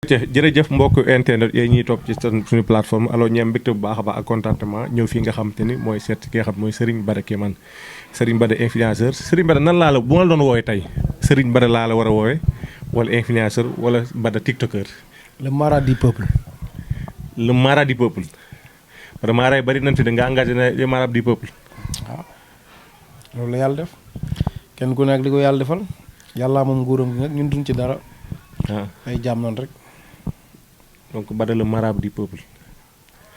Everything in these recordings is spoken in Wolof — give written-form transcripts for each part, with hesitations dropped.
jërëjëf mbokk internet yooyu ñuy topp ci suñu plateforme alors ñu am mbégte bu baax a baax ak contentement ñëw fii nga xam te ni mooy seet ki nga xam mooy Serigne Bada Kémane Serigne Bada influenceur Serigne Bada nan laa la bu ma la doon woowee tey Serigne Bada laa la war a woowee wala influenceur wala Bada tiktoker. le mara du peuple. le mara du peuple parce que mara yi bari nañ fi de nga engagé na le mara du peuple. waaw loolu la yàlla def kenn ku nekk li ko yàlla defal yàllaa moom nguuram gi nag ñun duñ ci dara. ay jaam noonu rek. donc Bada le marabout du peuple.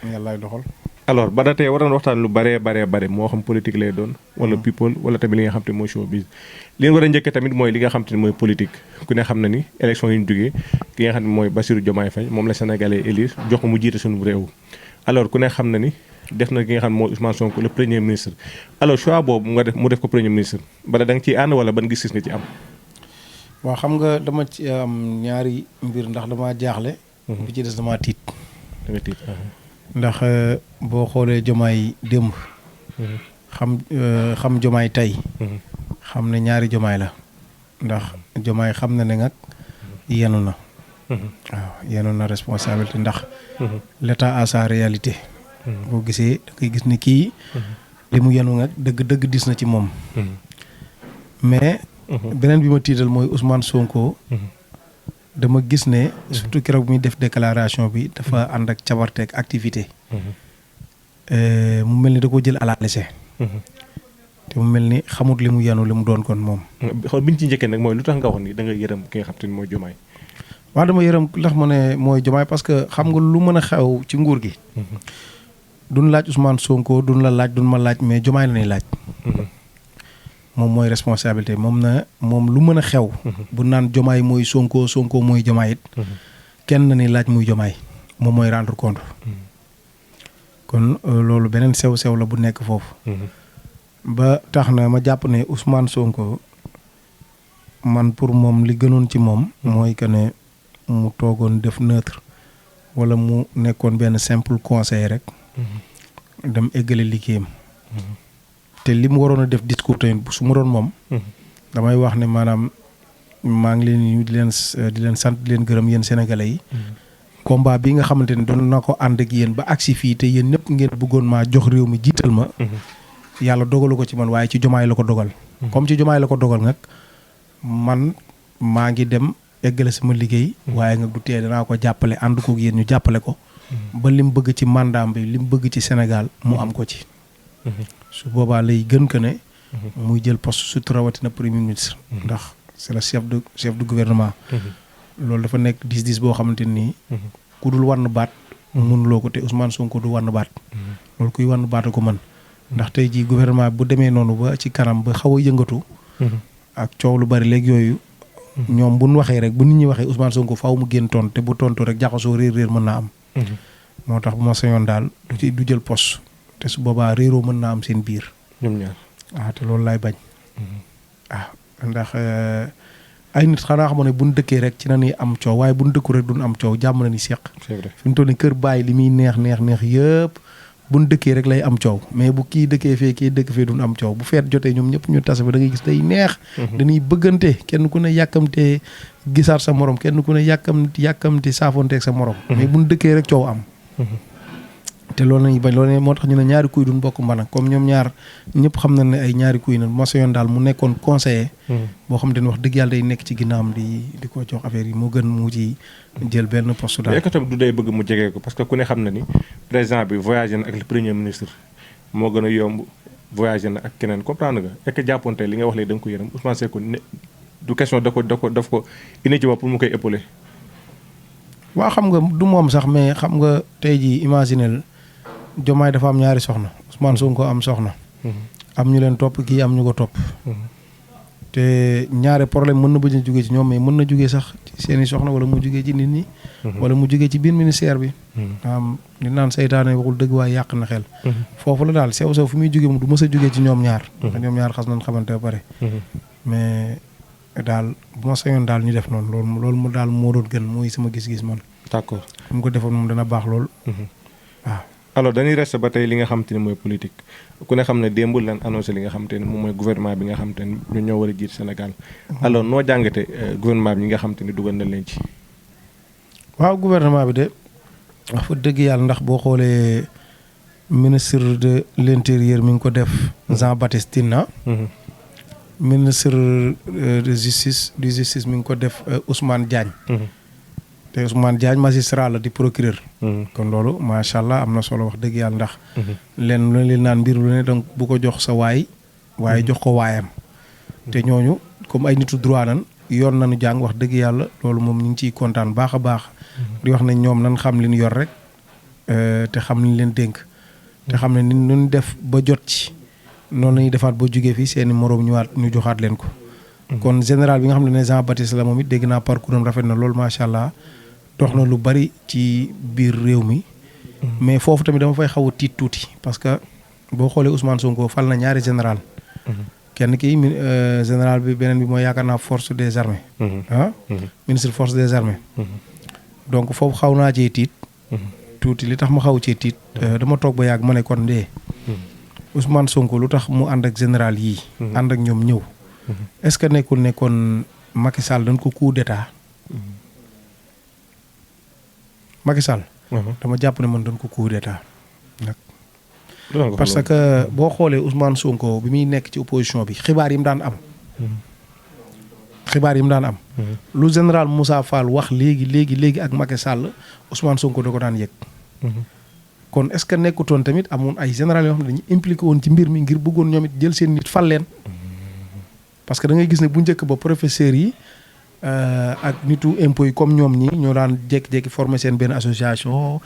yàllaay doxal. alors Bada tey waroon waxtaan lu bare moo xam politique lay doon. wala people wala tamit li nga xam te mooy showbiz. li nga war a njëkkee tamit mooy li nga xam te ne mooy politique ku ne xam na ni élection yi ñu jógee ki nga xam ne mooy Bassirou Diomaye Faye moom la Sénégalais élire jox ko mu jiite suñu réew. alors ku ne xam na ni def na ki nga xam ne mooy Ousmane Sonko le premier ministre alors choix boobu mu def ko premier ministre Bada da nga ciy ànd wala ban gis-gis nga ci am. waaw xam nga dama ci am ñaari mbir ndax damaa jaaxle. bi ci des damaa tiit. da nga tiit. ndax boo xoolee jomaay démb. xam jomaay tey. xam ne ñaari jomaay la. ndax jomaay xam na ne nag yenu na. waaw yenu na responsabilité ndax. l'état a sa réalité. boo gisee da ngay gis ne kii. li mu yenu nag dëgg dis na ci moom. mais. beneen bi ma tiital mooy Ousmane Sonko. dama gis ne. surtout keroog bi muy def déclaration bi dafa ànd ak cabarteeg activité. mu mel ni da ko jël à la légère. te mu mel ni xamut li mu yanu li mu doon kon moom. xool bi ñu ci njëkkee nag mooy lu tax nga wax ni da nga yërëm ki nga xam te ni mooy Diomaye. waaw dama yërëm ndax ma ne mooy Diomaye parce que xam nga lu mën a xew ci nguur gi. duñ laaj Ousmane Sonko duñ la laaj duñ ma laaj mais Diomaye la ñuy laaj. moom mooy responsabilité moom lu mën a xew. bu naan Diomaye mooy Sonko mooy Diomaye it. kenn na ni laaj muy Diomaye moom mooy rendre compte. kon loolu beneen sew-sew la bu nekk foofu. ba tax na ma jàpp ne Ousmane Sonko man pour moom li gënoon ci moom. mooy que ne mu toogoon def neutre wala mu nekkoon benn simple conseil rek. dem eggale liggéeyam. te li mu waroon a def discours tamit su ma doon moom. damay wax ne maanaam maa ngi leen di leen sant di leen gërëm yéen sénégalais yi. combat bi nga xamante ne doon na ko ànd ak yéen ba agsi fii te yéen ñëpp ngeen bëggoon maa jox réew mi jiital ma. yàlla dogalu ko ci man waaye ci Diomaye la ko dogal. comme ci Diomaye la ko dogal nag man maa ngi dem eggale sama liggéey. waaye nga du tee danaa ko jàppale ànd koog yéen ñu jàppale ko. ba li mu bëgg ci mandat bi li mu bëgg ci Sénégal mu am ko ci. su boobaa lay gën que ne. muy jël poste surtout rawatina premier ministre. ndax c'est le chef du gouvernement. loolu dafa nekk dis boo xamante nii. ku dul wann baat. mënuloo ko te Ousmane Sonko du wann baat. loolu kuy wann baat ko mën. ndax tey jii gouvernement bu demee noonu ba ci kanam ba xaw a yëngatu. ak coow lu bari léegi yooyu. ñoom bu ñu waxee rek bu nit ñi waxee Ousmane Sonko faaw mu génn tontu te bu tontu rek jaxasoo réer mën naa am. moo tax bu ma sañoon daal du jël poste. te su boobaa réeroo mën naa am seen biir. ñoom ñaar te loolu laay bañ. ndax ay nit xanaa xamoon ne buñ dëkkee rek ci na ni am coow waaye buñ dëkku rek duñ am coow jàmm na ni seq. c'est vrai fi mu toll nii kër bàyyi li muy neex yëpp buñ dëkkee rek lay am coow mais bu kii dëkkee fee kii dëkk fee duñ am coow bu feet jotee ñoom ñëpp ñu tase ba da ngay gis day neex. dañuy bëggante kenn ku ne yàkkamte gisaat sa morom kenn ku ne yàkkamte saafonteeg sa morom. mais buñ dëkkee rek coow am. te loolu lañuy bañ loolu moo tax ñu ne ñaari kuy duñ bokk mbana comme ñoom ñaar ñëpp xam na ne ay ñaari kuy na mos yoon daal mu nekkoon conseiller. boo xam ne wax dëgg yàlla day nekk ci ginnaawam di ko jox affaire yi moo gën mu ci jël benn poste daal. mais est-ce que tamit du day bëgg mu jege ko parce que ku ne xam na ni président bi voyagé na ak le premier ministre moo gën a yomb voyagé na ak keneen comprendre nga est-ce que jàpponte li nga wax léegi da nga ko yërëm Ousmane Sonko ne du question daf ko indi ci bopp pour mu koy épauler. waaw xam nga du moom sax mais xam nga tey jii imaginer Diomaye dafa am ñaari soxna Ousmane Sonko am soxna. am ñu leen topp kii am ñu ko topp. te ñaare problème mën na bañ a jugee ci ñoom mais mën na jugee sax ci seen i soxna wala mu jugee ci nit ñi. wala mu jugee ci biir ministère bi. di naan saytaane waxul dëgg waaye yàq na xel. foofu la daal sew fu muy jugee moom du mës a jugee ci ñoom ñaar. ñoom ñaar xas nañ xamante ba pare. mais daal bu ma sañoon daal ñu def noonu loolu mu daal moo doon gën mooy sama gis-gis man. d'accord mu ko defoon moom dana baax lool. waaw. alors dañuy resté ba tey li nga xam te ne mooy politique ku ne xam ne démb lan annoncé li nga xam te ne moom mooy gouvernement bi nga xam te ne ñu ñoo war a jiit Sénégal alors noo jàngate gouvernement bi ñi nga xam te ne dugal na leen ci. waaw gouvernement bi de wax fa dëgg yàlla ndax boo xoolee ministre de l'intérieur mi ngi ko def Jean Baptiste Tine. ministre de justice mi ngi ko def Ousmane Diagne. te Ousmane Diagne magistrat la di procureur. kon loolu macha allah am na solo wax dëgg yàlla ndax. leen lu leen naan mbir lu ne donc bu ko jox sa waay. waaye jox ko waayam. te ñooñu comme ay nitu droit nan yoon nañu jàng wax dëgg yàlla loolu moom ñu ngi ciy kontaan baax a baax. di wax ne ñoom nan xam li ñu yor rek te xam li ñu leen dénk. te xam ne ni ñu def ba jot ci noonu la ñuy defaat ba jugee fii seeni moroom ñu joxaat leen ko. kon général bi nga xam ne Jean Baptiste la moom it dégg naa parcours am rafet na loolu macha allah dox na lu bari ci biir réew mi. mais foofu tamit dama fay xaw a tiit tuuti parce que boo xoolee Ousmane Sonko fal na ñaari général. kenn kii général bi beneen bi mooy yaakaar naa force des armées. ministre force des armées. donc foofu xaw naa cee tiit. tuuti li tax ma xaw cee tiit dama toog ba yàgg ma ne kon de Ousmane Sonko lu tax mu ànd ak général yii. ànd ak ñoom ñëw. est-ce que nekkul ne kon Macky Sall dañ ko coup d'état. Macky Sall. dama jàpp ne man dañ ko coup d'état nag. parce que boo xoolee Ousmane Sonko bi muy nekk ci opposition bi xibaar yi mu daan am. lu général Moussa Fall wax léegi ak Macky Sall Ousmane Sonko da ko daan yëg. kon est-ce que nekkutoon tamit amoon ay général yoo xam ne dañu impliqué woon ci mbir mi ngir bëggoon ñoom it jël seen nit fal leen. parce que da ngay gis ne bu njëkk ba professeurs yi ak nitu impôts yi comme ñoom ñi ñoo daan jékki-jékki former seen benn association.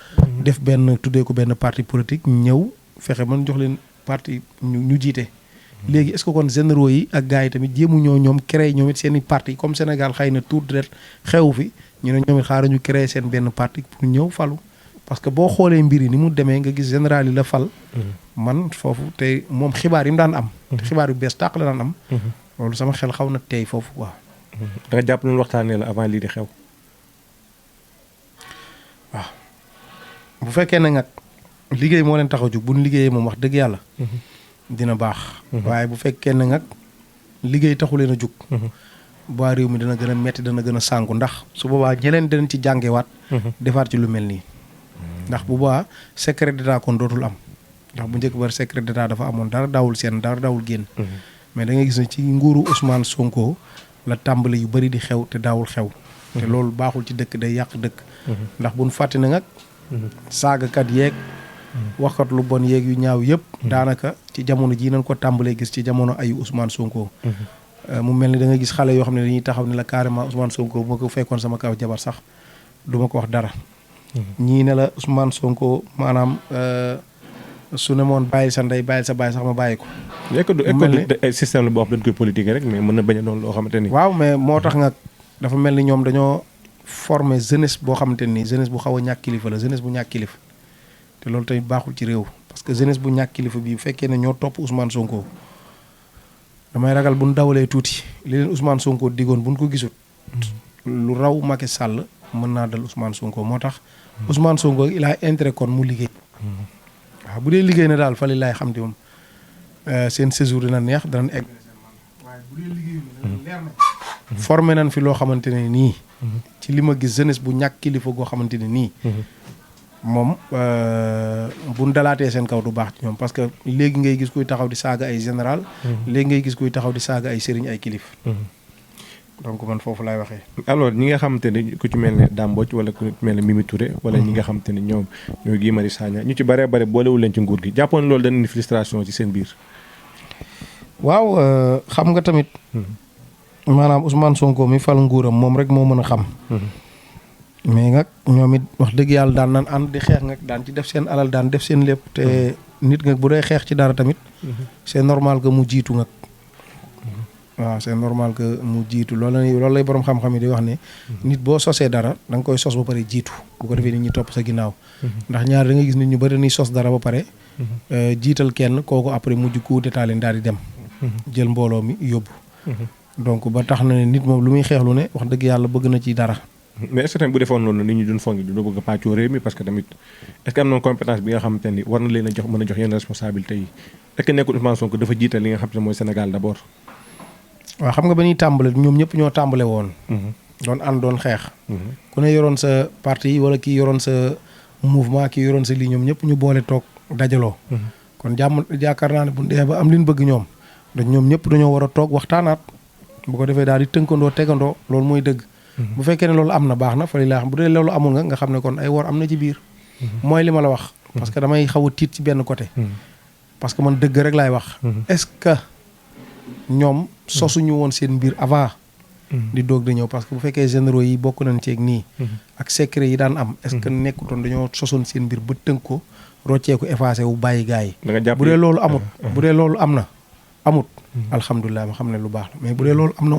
def benn tuddee ko benn parti politique ñëw fexe man jox leen parti ñu jiite. léegi est-ce que kon généraux yi ak gars yi tamit jéemu ñoom créé ñoom it seen i parti comme Sénégal xëy na tour de xew fi ñu ne ñoom it xaaral ñu créé seen benn parti pour ñëw falu. parce que boo xoolee mbir yi ni mu demee nga gis général yi la fal. man foofu te moom xibaar yi mu daan am. te xibaar yu bees tàq la daan am. loolu sama xel xaw na tey foofu quoi. da nga jàpp ne waxtaanee la avant lii di xew. waaw bu fekkee ne nag liggéey moo leen tax a jóg bu ñu liggéeyee moom wax dëgg yàlla. dina baax. waaye bu fekkee ne nag liggéey taxu leen a jóg. waa réew mi dana gën a metti dana gën a sànku ndax su boobaa ñeneen danañ ci jàngewaat. defaat ci lu mel nii. ndax bu boobaa secret d'état kon dootul am ndax bu njëkk ba secret d'état dafa amoon dara daawul seen dara daawul génn. mais da ngay gis ne ci nguuru Ousmane Sonko la tàmbali yu bari di xew te daawul xew. te loolu baaxul ci dëkk day yàq dëkk. ndax bu ñu fàtte ne nag. saagakat yeeg. waxkat lu bon yeeg yu ñaaw yëpp. daanaka ci jamono jii nañ ko tàmbalee gis ci jamono ayu Ousmane Sonko. mu mel ni da nga gis xale yoo xam ne dañuy taxaw ne la carrément Ousmane Sonko bu ma ko fekkoon sama kaw jabar sax du ma ko wax dara. ñii ne la Ousmane Sonko maanaam su ne moon bàyyi sa ndey bàyyi sa bàyyi sax ma bàyyi ko. mel ni système la boo xam dañ koy politique rek mais mën na bañ a doon loo xamante ni. waaw mais moo tax nag dafa mel ni ñoom dañoo former jeunesse boo xamante ni jeunesse bu xaw a ñàkk kilifa la jeunesse bu ñàkk kilifa. te loolu tamit baaxul ci réew parce que jeunesse bu ñàkk kilifa bi bu fekkee ne ñoo topp Ousmane Sonko damay ragal bu ñu dawalee tuuti li leen Ousmane Sonko digoon bu ñu ko gisut. lu raw Macky Sall mën naa dal Ousmane Sonko moo tax. Ousmane Sonko il a intérêt kon mu liggéey. waaw bu dee liggéey na daal fa li laay xam te moom seen séjour dina neex danañ egg. waaye bu dee liggéey leer na. formé nañ fi loo xamante ne nii. ci li ma gis jeunesse bu ñàkk kilifa goo xamante ne nii. moom buñ dalaatee seen kaw du baax ci ñoom parce que léegi ngay gis kuy taxaw di saaga ay général. léegi ngay gis kuy taxaw di saaga ay sëriñ ay kilif. donc man foofu laay waxee. alors ñi nga xamante ne ku ci mel ne Dame Mbodj wala ku ci mel ne Mimi Touré. wala ñi nga xamante ne ñoom ñooy Guy Marius Sagna ñu ci bare bare boolewul leen ci nguur gi jàppoon loolu dana indi frustration ci seen biir. waaw xam nga tamit. maanaam Ousmane Sonko mi fal nguuram moom rek moo mën a xam. mais nag ñoom it wax dëgg yàlla daan nan ànd di xeex nag daan ci def seen alal daan def seen lépp te nit nga bu dee xeex ci dara tamit. c'est normal que mu jiitu nag. waaw c'est normal que mu jiitu loolu lay borom xam-xam yi di wax ne. nit boo sosee dara da nga koy sos ba pare jiitu bu ko defee nit ñi topp sa ginnaaw. ndax ñaar da nga gis nit ñu bari dañuy sos dara ba pare. jiital kenn kooku après mujj coup d'état leen daal di dem. jël mbooloo mi yóbbu. donc ba tax na ne nit moom lu muy xeexlu ne wax dëgg yàlla bëgg na ci dara. mais est-ce que tamit bu defoon loolu nit ñi duñ foog du bëgg a pàccoo réew mi parce que tamit est-ce que am na compétence bi nga xamante ni war na leen a jox mën a jox yenn responsabilités yi est-ce que nekkul Ousmane Sonko dafa jiital li nga xam ne mooy Sénégal d'abord. waaw xam nga ba ñuy tàmbale ñoom ñëpp ñoo tàmbale woon. doon ànd doon xeex. ku ne yoroon sa parti wala kii yoroon sa mouvement kii yoroon sa lii ñoom ñëpp ñu boole toog dajaloo. kon jàmm yaakaar naa ne bu dee ba am li ñu bëgg ñoom ñoom ñëpp dañoo war a toog waxtaanaat bu ko defee daal di tënkandoo tegandoo loolu mooy dëgg. bu fekkee ne loolu am na baax na fa li laa xam bu dee loolu amul nga xam ne kon ay wor am na ci biir. mooy li ma la wax. parce que damay xaw a tiit ci benn côté. parce que man dëgg rek laay wax. est-ce que ñoom sosuñu woon seen mbir avant. di doog di ñëw parce que bu fekkee généraux yi bokk nañ ceeg nii. ak secret yi daan am. est-ce que nekkutoon dañoo sosoon seen mbir ba tënk ko rocceeku effacé wu bàyyi gars yi. bu dee loolu amut bu dee loolu am na amut. alhamdulilah ma xam ne lu baax la mais bu dee loolu am na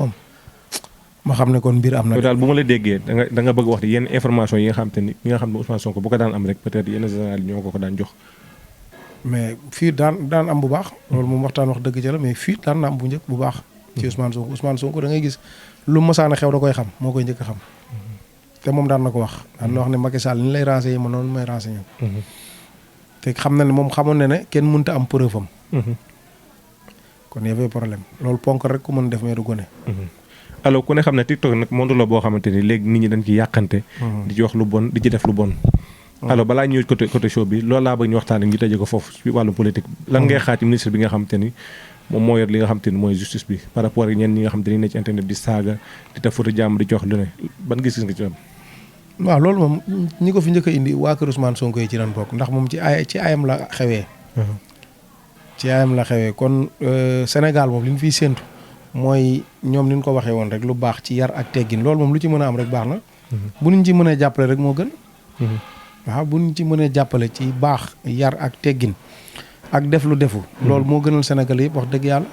ma xam ne kon mbir am na. daal bu ma la déggee da nga bëgg wax ne yenn information yi nga xam te ni yi nga xam ne Ousmane Sonko bu ko daan am rek peut-être yenn général yi ñoo ko daan jox. mais fii daan am bu baax. loolu moom waxtaan wax dëgg ca la mais fii daan na am bu njëkk bu baax. ci Ousmane Sonko da ngay gis lu mosaan a xew da koy xam moo koy njëkk a xam. te moom daan na ko wax. daan na wax ne Macky Sall ni lay renseigner ma noonu may renseigner. te xam na ne moom xamoon na ne kenn mënta am preuve am. kon y avait problème loolu ponk rek ku mën def mais du gone. alors ku ne xam ne TikTok nag monde la boo xamante ni léegi nit ñi dañ ci yàqante. di ci wax lu bon di ci def lu bon. alors balaa ñëw côté show bi loolu laa bëgg ñu waxtaan ak ñu tëjee ko foofu ci wàllu politique. lan ngay xaar ci ministre bi nga xamante ni moom moo yor li nga xamante ni mooy justice bi par rapport ak ñenn ñi nga xamante ni ne ci internet di saaga di def photo jàmm di jox lu ne ban gis-gis nga ci am. waaw loolu moom ñi ko fi njëkk a indi waa kër Ousmane Sonko yi ci lan bokk ndax moom ci ayam la xewee. ci ayam la xewee kon Sénégal moom li ñu fiy séentu mooy ñoom ni ñu ko waxee woon rek lu baax ci yar ak teggin loolu moom lu ci mën a am rek baax na. bu ñu ci mënee jàppale rek moo gën. waaw bu ñu ci mënee jàppale ci baax yar ak teggin ak def lu defu. loolu moo gënal Sénégal yëpp wax dëgg yàlla.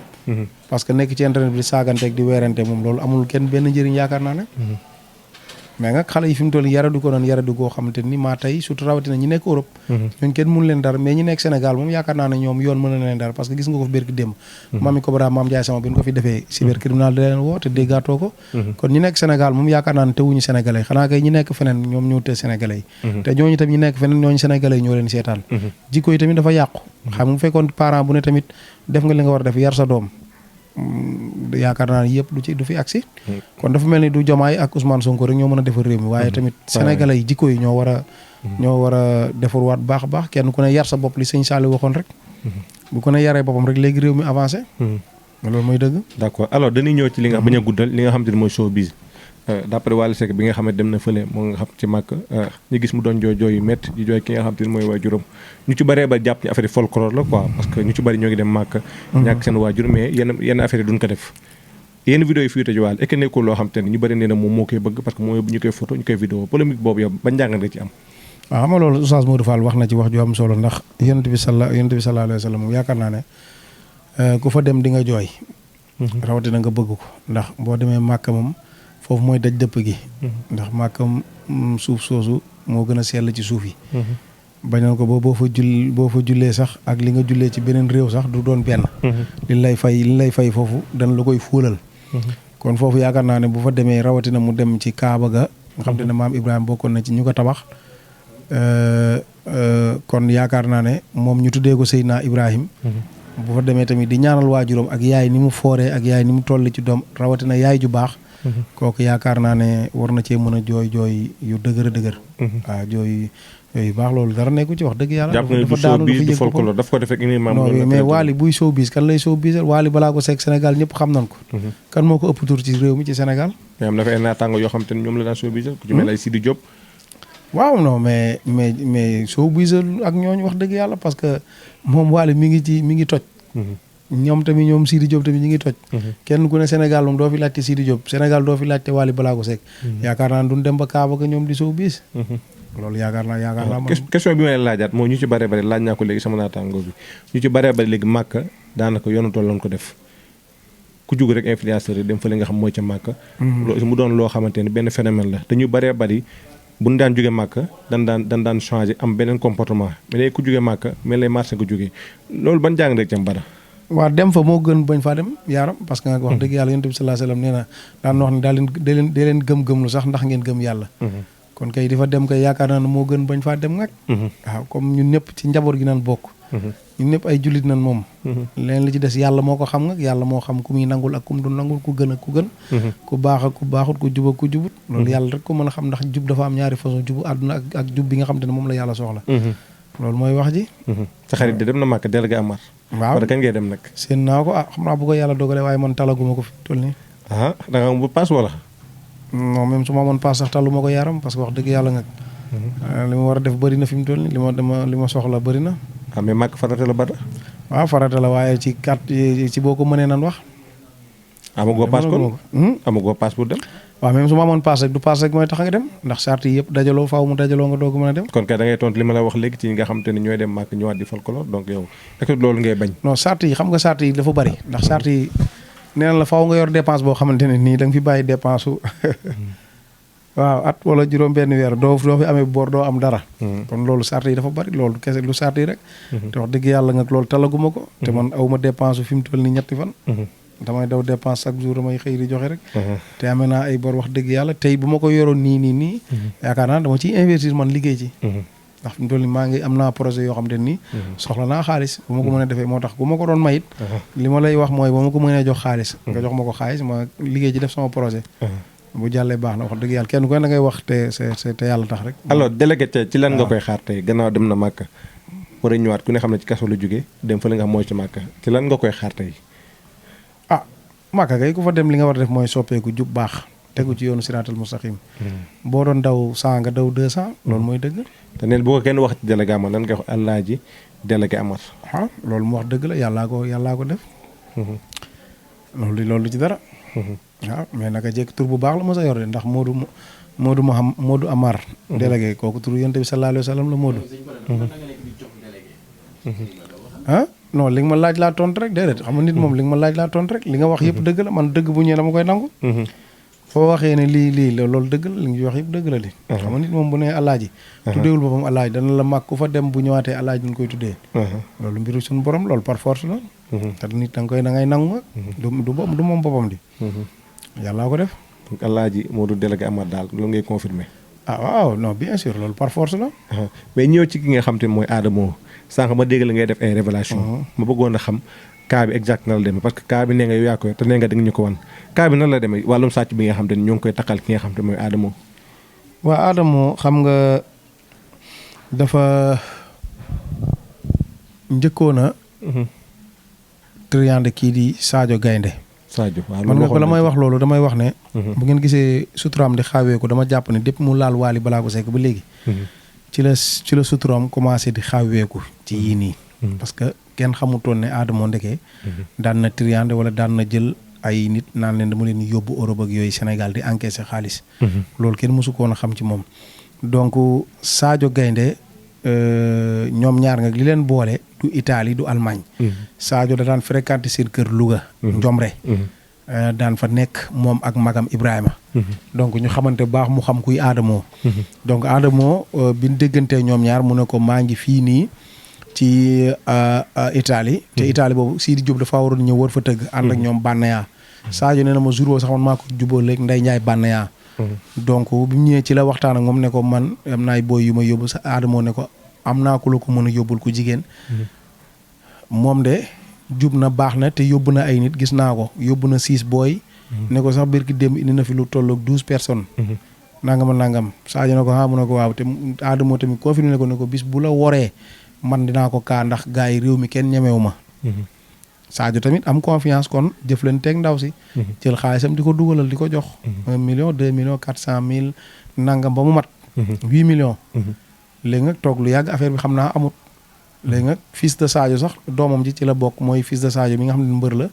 parce que nekk ci internet bi di saaganteeg di weerante moom loolu amul kenn benn njëriñ yaakaar naa ne. mais nag xale yi fi mu toll yaradu ko doon yaradu goo xamante ni maa tey surtout rawatina ñi nekk Europe. ñooñu kenn mënu leen dara mais ñi nekk Sénégal moom yaakaar naa ne ñoom yoon mën na leen dara parce que gis nga ko fi bérki démb. Mami Cobra Mame Ndiaye sama bi ñu ko fi defee cybercriminel da leen woo te déggaatoo ko. kon ñi nekk Sénégal moom yaakaar naa ne tewuñu sénégalais xanaa kay ñi nekk feneen ñoom ñoo te sénégalais yi. te ñooñu tamit ñi nekk feneen ñooñu sénégalais yi ñoo leen seetaan. jikko yi tamit dafa yàqu. xam nga bu fekkoon parent bu ne tamit def nga li nga war a def yar sa doom yaakaar naa ne yëpp du fi agsi kon dafa mel ni du Diomaye ak Ousmane Sonko rek ñoo mën a defar réew mi waaye tamit sénégalais yi jikko yi ñoo war a defarwaat baax a baax kenn ku ne yar sa bopp li sëñ Saliou waxoon rek bu ko ne yaree boppam rek léegi réew mi avancé loolu mooy dëgg d'accord alors dañuy ñëw ci li nga bañ a guddal li nga xam te ne mooy showbiz d'après Wally Seck bi nga xam ne dem na fële moo nga xam ci màkk ñu gis mu doon jooy yu métti di jooy ki nga xam te ne mooy waajuram ñu ci bëree ba jàpp ñu affaire yi folklore la quoi parce que ñu ci bëri ñoo ngi dem màkk ñàkk seen waajur mais yenn affaire yi duñ ko def yenn vidéo yi fuité ji Wally est-ce que nekkul loo xam te ne ñu bëri nee na moom moo koy bëgg parce que mooy ñu koy photo ñu koy vidéo polémique boobu yow ba njàngat nga ci am waaw xam nga loolu Oustaz Modou Fall wax na ci wax ju am solo ndax yonent bi sallallahu alayhi wa sallam yaakaar naa ne ku fa dem di nga jooy rawatina nga bëgg ko ndax boo demee màkk moom foofu mooy daj dëpp gi ndax màkkam suuf soosu moo gën a sell ci suuf yi bañoon ko boo fa jullee sax ak li nga jullee ci beneen réew sax du doon benn li lay fay foofu dañ la koy fóolal kon foofu yaakaar naa ne bu fa demee rawatina mu dem ci Kaaba ga nga xam te ne maam Ibrahima bokkoon na ci ñu ko tabax kon yaakaar naa ne moom ñu tuddee ko Seydina Ibrahim bu fa demee tamit di ñaanal waajuram ak yaay ni mu fooree ak yaay ni mu toll ci doom rawatina yaay ju baax kooku yaakaar naa ne war na cee mën a jooy yu dëgër waaw jooy yooyu baax loolu dara nekku ci wax dëgg yàlla dafa daanu dafa yëg boppam daf ko def ak non mais Wally buy showbiz kan lay showbiz Wally balaa ko Seck Sénégal ñëpp xam nañ ko kan moo ko ëpp tur ci réew mi ci Sénégal mais am na fa ay naataango yoo xam te ne ñoom la daan showbiz ku ci mel ay Sidi Diop waaw non mais showbiz ak ñooñu wax dëgg yàlla parce que moom Wally mi ngi toj ñoom tamit ñoom Sidi Diop tamit ñi ngi toj kenn ku ne Sénégal moom doo fi laajte Sidi Diop Sénégal doo fi laajte Wally Ballago Seck yaakaar naa duñ dem ba Kaaba ga ñoom di showbiz loolu yaakaar naa question bi ma leen laajaat moo ñu ci bëree bëri laaj naa ko léegi sama naataango bi ñu ci bëree bëri léegi Màkka daanaka yoonu toll lañ ko def ku jug rek influenceur yi dem fa li nga xam mooy ca Màkka loolu mu doon loo xamante ne benn phénomène la dañu bëree bëri bu ñu daan jóge Màkka dan daan changé am beneen comportement mais léegi ku jóge Màkka mel lay marché nga jógee loolu ban jàng rek cam bara waaw dem fa moo gën bañ faa dem yaaram parce que nga wax dëgg yàlla yonent bi sallallahu alayhi wasallam nee na daan wax ne dee leen gëm-gëm lu sax ndax ngeen gëm yàlla kon kay di fa dem kay yaakaar naa ne moo gën bañ faa dem nag. waaw comme ñun ñëpp ci njaboot gi nan bokk. ñun ñëpp ay jullit nan moom. leen li ci des yàlla moo ko xam nga yàlla moo xam ku muy nangul ak ku mu du nangul ku gën ak ku gën. ku baax ak ku baaxut ku jub ak ku jubut. loolu yàlla rek ko mën a xam ndax jub dafa am ñaari façon jubu àdduna ak jub bi nga xam te ne moom la yàlla soxla. loolu mooy wax ji. sa xarit de dem na màkk délégué Amar. waaw wala kañ ngay dem nag. seen naa ko xam naa bu ko yàlla dogalee waaye man talaguma ko fi toll nii. da nga am bu paas wala. non même su ma amoon paas sax talu ma ko yaram parce que wax dëgg yàlla nga. li ma war a def bëri na fi mu toll nii li ma soxla bëri na. mais màkk farata la bada. waaw farata la waaye ci ci boo ko mënee nan wax. amagoo paas kon amagoo paas pour dem. waaw même su ma amoon paas rek du paas rek mooy tax nga dem ndax sart yi yëpp dajaloo faaw mu dajaloo nga doog mën a dem. kon kay da ngay tontu li ma la wax léegi ci ñi nga xam te ne ñooy dem màkk ñëwaat di folklore donc yow est-ce que loolu ngay bañ. non sart yi xam nga sart yi dafa bëri ndax sart yi nee na la faaw nga yor dépense boo xamante ne nii da nga fi bàyyi dépense su waaw at wala juróom benn weer doo fi amee boor doo am dara. kon loolu sart yi dafa bëri loolu kese lu sart yi rek. te wax dëgg yàlla nga loolu talaguma ko. te man awma dépense fi mu toll nii ñetti fan. damay daw dépense chaque jour damay xëy di joxe rek. te amee naa ay bor wax dëgg yàlla tey bu ma ko yoroon nii. yaakaar naa dama ciy investir man liggéey ci. ndax fi mu toll nii maa ngi am naa projet yoo xam te nii. soxla naa xaalis bu ma ko mën a defee moo tax bu ma ko doon mayit li ma lay wax mooy ba ma ko mënee jox xaalis. nga jox ma ko xaalis ma liggéey ci def sama projet. bu jàllee baax na wax dëgg yàlla kenn ku ne da ngay wax te yàlla tax rek. alors délégué ci lan nga koy xaar tey gannaaw dem na màkk war a ñëwaat ku ne xam ne ci kaso la jógee dem fa li nga xam mooy ci màkk ci lan nga koy xaar tey. màkka kay ku fa dem li nga war a def mooy soppeeku jub baax tegu ci yoonu siraatal mustaqim boo doon daw 100 nga daw 200 loolu mooy dëgg. te neen boo ko kenn wax ci délégué Amar lan nga wax Alaaji délégué Amar. loolu mu wax dëgg la yàllaa ko def. loolu ci dara. waaw mais naka jekk tur bu baax la mos a yor de ndax Modou Amar. délégué kooku tur yonent bi sallallahu alayhi wa sallam la Modou. non li nga ma laaj laa tontu rek déedéet xam nga nit moom li nga ma laaj laa tontu rek li nga wax yëpp dëgg la man dëgg bu ñëwee dama koy nangu. foo waxee ne lii loolu dëgg la li nga wax yëpp dëgg la li xam nga nit moom bu nee alaaji. tuddeewul boppam alaaji dana la mag ku fa dem bu ñëwaatee alaaji ñu koy tuddee. loolu mbiru suñu borom loolu par force la. te nit da ngay nangu. du moom boppam di. yàllaa ko def. donc alaaji Modou délégué Amar daal loolu ngay confirmer. waaw non bien sûr loolu par force la. mais ñëw ci ki nga xam te mooy Adamo sànq ma dégg la ngay def ay révélation ma bëggoon a xam cas bi exact na la demee parce que cas bi nee nga yow yaa ko te nee nga da nga ñu ko wan cas bi nan la demee wàllum sàcc bi nga xam te ne ñoo ngi koy takkal ki nga xam te mooy Adamo. waaw Adamo xam nga dafa njëkkoon a. triande kii di Sadio Gaynde. Sadio waaw man nga ko la may wax loolu damay wax ne. bu ngeen gisee suturaam di xaawee ko dama jàpp ne depuis mu laal Waly Ballago Seck ba léegi. ci la suturaam commencé di xaaweeku ci yii nii. parce que kenn xamutoon ne Adamo ndekee. daan na triande wala daan na jël ay nit naan leen dama leen yóbbu Europe ak yooyu Sénégal di encaisser xaalis. loolu kenn mësu koon a xam ci moom. donc Sadio Gaynde ñoom ñaar nga li leen boole du Italie du Allemagne. Sadio da daan fréquenté seen kër Louga. Njomre. daan fa nekk moom ak magam Ibrahima. donc ñu xamante baax mu xam kuy Adamo. donc Adamo bi ñu déggantee ñoom ñaar mu ne ko maa ngi fii nii ci Italie. te Italie boobu Sidi Diop dafa waroon ñëw war fa tëgg. ànd ak ñoom Banaya. Sadio nee na ma jour boobu sax man maa ko jubóo léegi Ndeye Ndiaye Banaya. donc bi mu ñëwee ci la waxtaan ak moom ne ko man am naay booy yu ma yóbbu sa Adamo ne ko am naa ku la ko mën a yóbbul ku jigéen. moom de. jub na baax na te yóbbu na ay nit gis naa ko yóbbu na 6 booy. ne ko sax birki démb indi na fi lu tolloog 12 personnes. nangam Sadio na ko mu ne ko waaw te Adamo tamit confirmé ne ko bis bu la woree man dinaa ko kaa ndax gars yi réew mi kenn ñemewu ma. Sadio tamit am confiance kon jëflanteeg ndaw si. jël xaalisam di ko dugalal di ko jox. 1 million 2 millions 400 000 nangam ba mu mat. 8 millions. léegi nag toog lu yàgg affaire bi xam naa amut. léegi nag fils de Sadio sax doomam ji ci la bokk mooy fils de Sadio mi nga xam ne mbër la.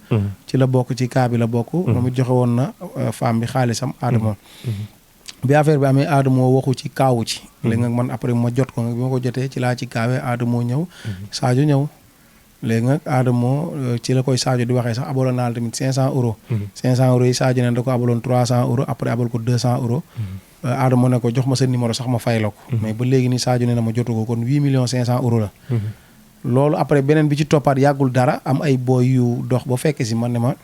ci la bokk ci cas bi la bokk. moom it joxe woon na femme bi xaalisam Adamo. bi affaire bi amee Adamo waxu ci kaawu ci. léegi nag man après ma jot ko nag bi ma ko jotee ci laa ci kaawee Adamo ñëw. Sadio ñëw. léegi nag Adamo ci la koy Sadio di waxee sax abaloon naa la tamit 500 euros. 500 euros yi Sadio ne da ko abaloon 300 euros après abal ko 200 euros. Adamo ne ko jox ma sa numéro sax ma fay la ko. mais ba léegi nii Sadio ne na ma jotu ko kon 8 millions 500 euros la. loolu après beneen bi ci toppaat yàggul dara am ay booy yu dox ba fekk si man ne ma.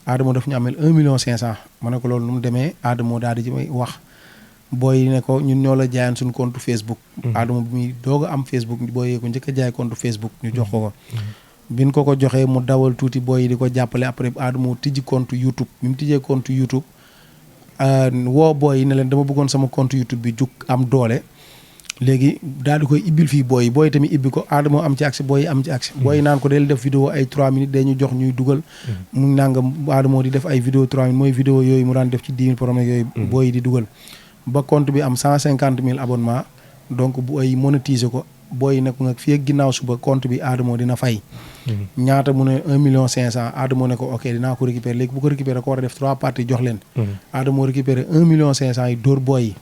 Adamo daf ñu amel 1 million 500 ma ne ko loolu nu mu demee Adamo daal di ci may wax booy yi ne ko ñun ñoo la jaayan suñu compte Facebook. Adamo bi muy doog a am Facebook booy yi ko njëkk a jaay compte Facebook ñu jox ko. biñ ko joxee mu dawal tuuti booy yi di ko jàppale après Adamo tijji compte YouTube bi mu tijjee compte YouTube woo booy yi ne leen dama bëggoon sama compte YouTube bi jug am doole. léegi daal di koy ibbil fii booy yi tamit ibbi ko Adamo am ci accès booy yi am ci accès. booy yi naan ko del def vidéo ay 3 minutes day ñu jox ñuy dugal. mu nangam Adamo di def ay vidéo 3 minutes mooy vidéo yooyu mu daan def ci 10 000 promesses yooyu. booy yi di dugal ba compte bi am 150 000 abonnements donc booy monétiser ko booy yi nag fii ak ginnaaw suba compte bi Adamo dina fay. ñaata mu ne 1 million 500 Adamo ne ko ok dinaa ko récupérer léegi bu ko récupérer ko war a def 3 parties jox leen. Adamo récupérer 1 million 500 yi dóor booy yi.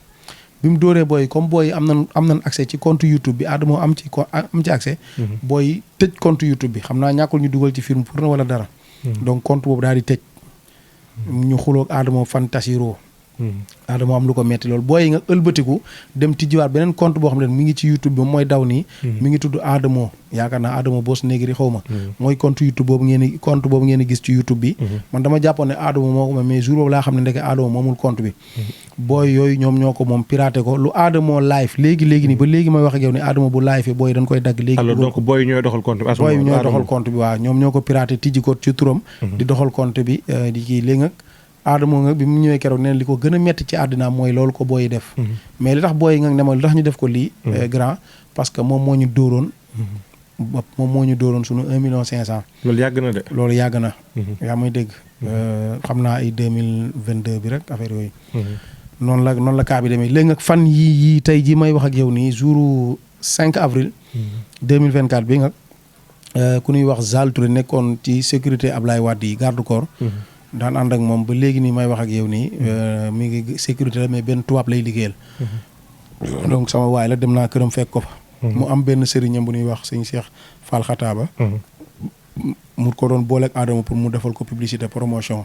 bi mu dóoree booy comme booy am nañ accès ci compte YouTube bi Adamo am ci accès. booy tëj compte YouTube bi xam naa ñàkkul ñu dugal ci film pour na wala dara. donc compte boobu daal di tëj. ñu xuloog Adamo fan tasiroo. Adamo am lu ko metti loolu booy yi nga ëlbatiku dem tijjiwaat beneen compte boo xam ne mi ngi ci YouTube bi mooy daw nii. mi ngi tudd Adamo yaakaar naa Adamo Boss Negri xaw ma. mooy compte YouTube boobu ngeen di gis ci YouTube bi. man dama jàppoon ne Adamo moo ko moom mais jour boobu laa xam ne ndeke Adamo moomul compte bi. booy yooyu ñoom ñoo ko moom piraté ko lu Adamo live léegi nii ba léegi may wax ak yow ne Adamo bu live booy dañ koy dagg léegi. alors donc booy ñooy doxal compte bi. booy ñooy doxal compte bi waaw ñoom ñoo ko piraté tijji ko ci turam. di doxal compte bi di kii léegi nag Adamo nga bi mu ñëwee keroog nee li ko gën a metti ci àddina mooy loolu ko booy def. mais li tax booy nga ne ma li tax ñu def ko lii. grand parce que moom moo ñu dóoroon. Sunu 1 million 500. loolu yàgg na de. loolu yàgg na. yaa may dégg. xam naa ay 2022 bi rek affaire yooyu. noonu la kaa bi demee léegi nag fan yii tey jii may wax ak yow nii jour 5 avril. 2024 bi nga ku ñuy wax Zal Touré nekkoon ci sécurité Ablaye Wade yi garde corps. daan ànd ak moom ba léegi nii may wax ak yow nii mi ngi sécurité la mais benn tubaab lay liggéeyal. donc sama waay la dem naa këram fekk ko fa. mu am benn sëriñam bu ñuy wax sëñ Cheikh Fall Xataaba. mu ko doon booleeg Adamo pour mu defal ko publicité promotion.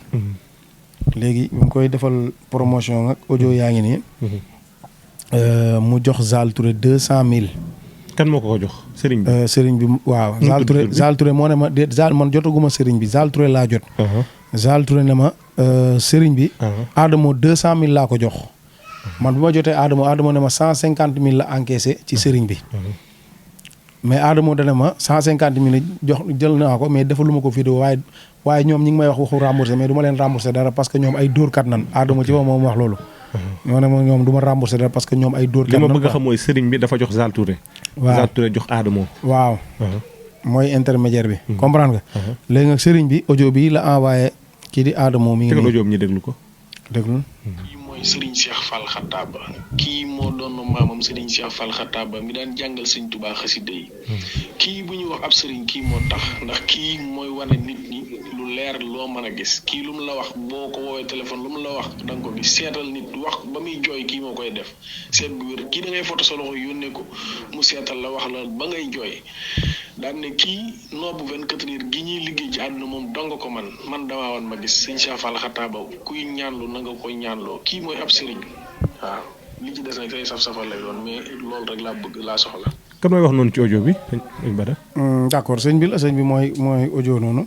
léegi mu koy defal promotion nag audio yaa ngi nii. mu jox Zal Touré 200 000. kan moo ko jox sëriñ bi. sëriñ bi waaw. Zal Touré moo ne ma déet Zal man jotaguma sëriñ bi Zal Touré laa jot. Zal Touré ne ma sëriñ bi. Adamo 200 000 laa ko jox. man bi ma jotee Adamo ne ma 150 000 la encaissé ci sëriñ bi. mais Adamo dana ma 150 000 jox jël naa ko mais defaluma ko vidéo waaye ñoom ñi ngi may wax waxu remboursé mais du ma leen remboursé dara parce que ñoom ay dóorkat nan Adamo ci moom wax loolu. ñoo ne ma ñoom du ma remboursé dara parce que ñoom ay dóorkat nan. li ma bëgg a xam mooy sëriñ bi dafa jox Zal Touré. waaw Zal Touré jox Adamo. waaw. mooy intermédiaire bi. comprendre nga. léegi nag sëriñ bi audio bi la envoyé kii di Adamo mi ngi. tegal audio bi ñu déglu ko. déglu. Serigne Cheikh Fall Xataaba kii moo doon maamam Serigne Cheikh Fall Xataaba mi daan jàngal Sëñ Tuubaa xasida yi kii bu ñuy wax ab sëriñ kii moo tax ndax kii mooy wane nit ñi lu leer loo mën a gis kii lu mu la wax boo ko woowee téléphone lu mu la wax da nga ko gis seetal nit wax ba muy jooy kii moo koy def seet bu wér kii da ngay foto sa loxo yónnee ko mu seetal la wax la ba ngay jooy daan ne kii noobu 24 heures gi ñuy liggéey ci àdduna moom dong ko man damaa wan ma gis Sëñ Cheikh Fall Xataaba kuy ñaanlu na nga koy ñaanloo kii mooy ab sëriñ waaw li ci des nag say saf-safal lay doon mais loolu rek laa soxla. kan mooy wax noonu ci audio bi sëñ Bada. d'accord sëñ bi mooy audio noonu.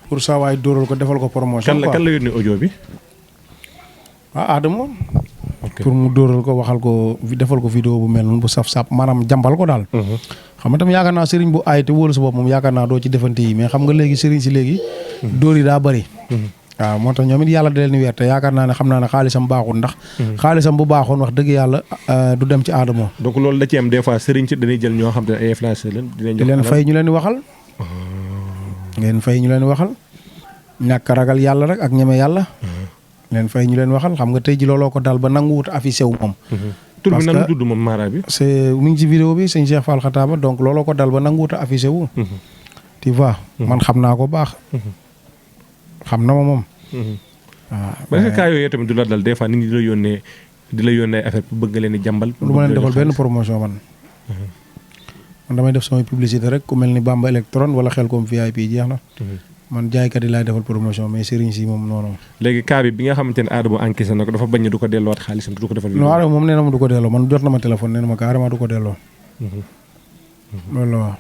pour saa waay dóoral ko defal ko promotion. kan la yónnee audio bi. Adamo. pour mu dóoral ko waxal ko defal ko vidéo bu mel noonu bu saf-saf maanaam jàmbal ko daal. xam nga tam yaakaar naa sëriñ bu aay te wóolu sa bopp moom yaakaar naa doo ci defante yi mais xam nga léegi sëriñ si léegi. dóor yi daa bëri. waaw moo tax ñoom it yàlla da leen weer te yaakaar naa ne xam naa ne xaalisam baaxul ndax. xaalisam bu baaxoon wax dëgg yàlla du dem ci Adamo. donc loolu da ci am des fois sëriñ si dañuy jël ñoo xam te ne ay influenceurs leen. di leen fay ñu leen di waxal. ngeen fay ñu leen di waxal. ñàkk ragal yàlla rek ak ñeme yàlla. leen fay ñu leen waxal xam nga tey ji looloo ko dal ba nanguwut affiché wu moom. tur bi nan la tudd moom Mara bi. mi ngi ci vidéo bi sëñ Cheikh Fall Xataaba donc looloo ko dal ba nanguwut affiché wu. tu vois man xam naa ko baax. xam na ma moom. waaw parce que cas yooyu tamit du la dal des fois nit ñi di la yónnee affaire pour bëgg leen di jàmbal. du ma leen defal benn promotion man. man damay def samay publicité rek ku mel ni Bamba Electron wala Xelcom VIP jeex na. man jaaykat yi laay defal promotion mais sëriñ si moom noonu. léegi cas bi nga xamante ne Adamo encaissé na ko dafa bañ ne du ko delloowaat xaalisam du ko defal. non Adamo moom nee na ma du ko delloo man jot na ma téléphone nee na ma carrément du ko delloo. loolu la wax.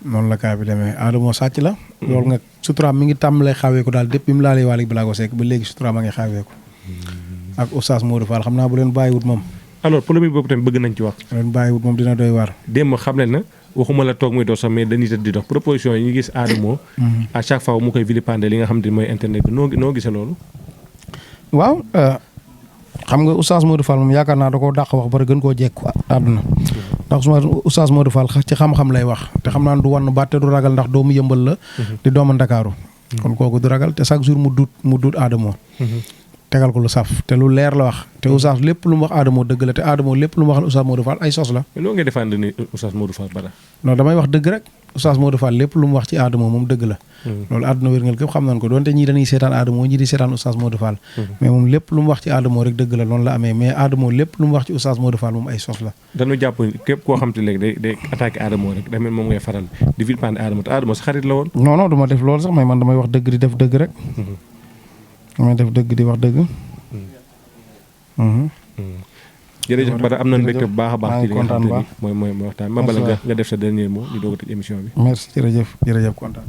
noonu la cas bi demee Adamo sàcc la. loolu nga suturaam mi ngi tàmbalee xawee ko daal depuis bi mu laalee Wally Ballago Seck ba léegi suturaam a ngi xawee ko. ak Oustaz Modou Fall xam naa bu leen bàyyiwut moom. alors polémique boobu tamit bëgg nañ ci wax. bu leen bàyyiwut moom dina doy waar. démb xam leen na waxuma la toog muy dox sax mais dañuy tëdd di dox proposition yi ñu gis Adamo. à chaque fois mu koy vilipender li nga xam ne mooy internet bi noo gisee loolu. waaw xam nga Oustaz Modou Fall moom yaakaar naa da koo dàq wax bari gën koo jekku àdduna ndax Oustaz Modou Fall ci xam-xam lay wax te xam naa du wann baat te du ragal ndax doomu yëmbal la di doomu Ndakaaru kon kooku du ragal te chaque jour mu duut Adamo tegal ko lu saf te lu leer la wax te Oustaz lépp lu mu wax Adamo dëgg la te Adamo lépp lu mu wax Oustaz Modou Fall ay sos la. mais loo ngay défendre ni Oustaz Modou Fall bara. non damay wax dëgg rek Oustaz Modou Fall lépp lu mu wax ci Adamo moom dëgg la. loolu àdduna wér-ngal képp xam nañ ko donte ñii dañuy seetaan Adamo ñii di seetaan Oustaz Modou Fall. mais moom lépp lu mu wax ci Adamo rek dëgg la noonu la amee mais Adamo lépp lu mu wax ci Oustaz Modou Fall moom ay sos la. dañu jàpp képp koo xam te léegi day attaqué Adamo rek da mel moom ngay faral di vilipender Adamo te Adamo sa xarit la woon. non non du ma def loolu sax mais man damay wax dëgg di def dëgg rek. damay def dëgg di wax dëgg. jërëjëf Bada am nañu mbégte bu baax a baax ci li nga xam te ni kontaan mooy waxtaan ma bala nga def sa dernier mot ñu doog a tëj émission bi. merci jërëjëf kontaan.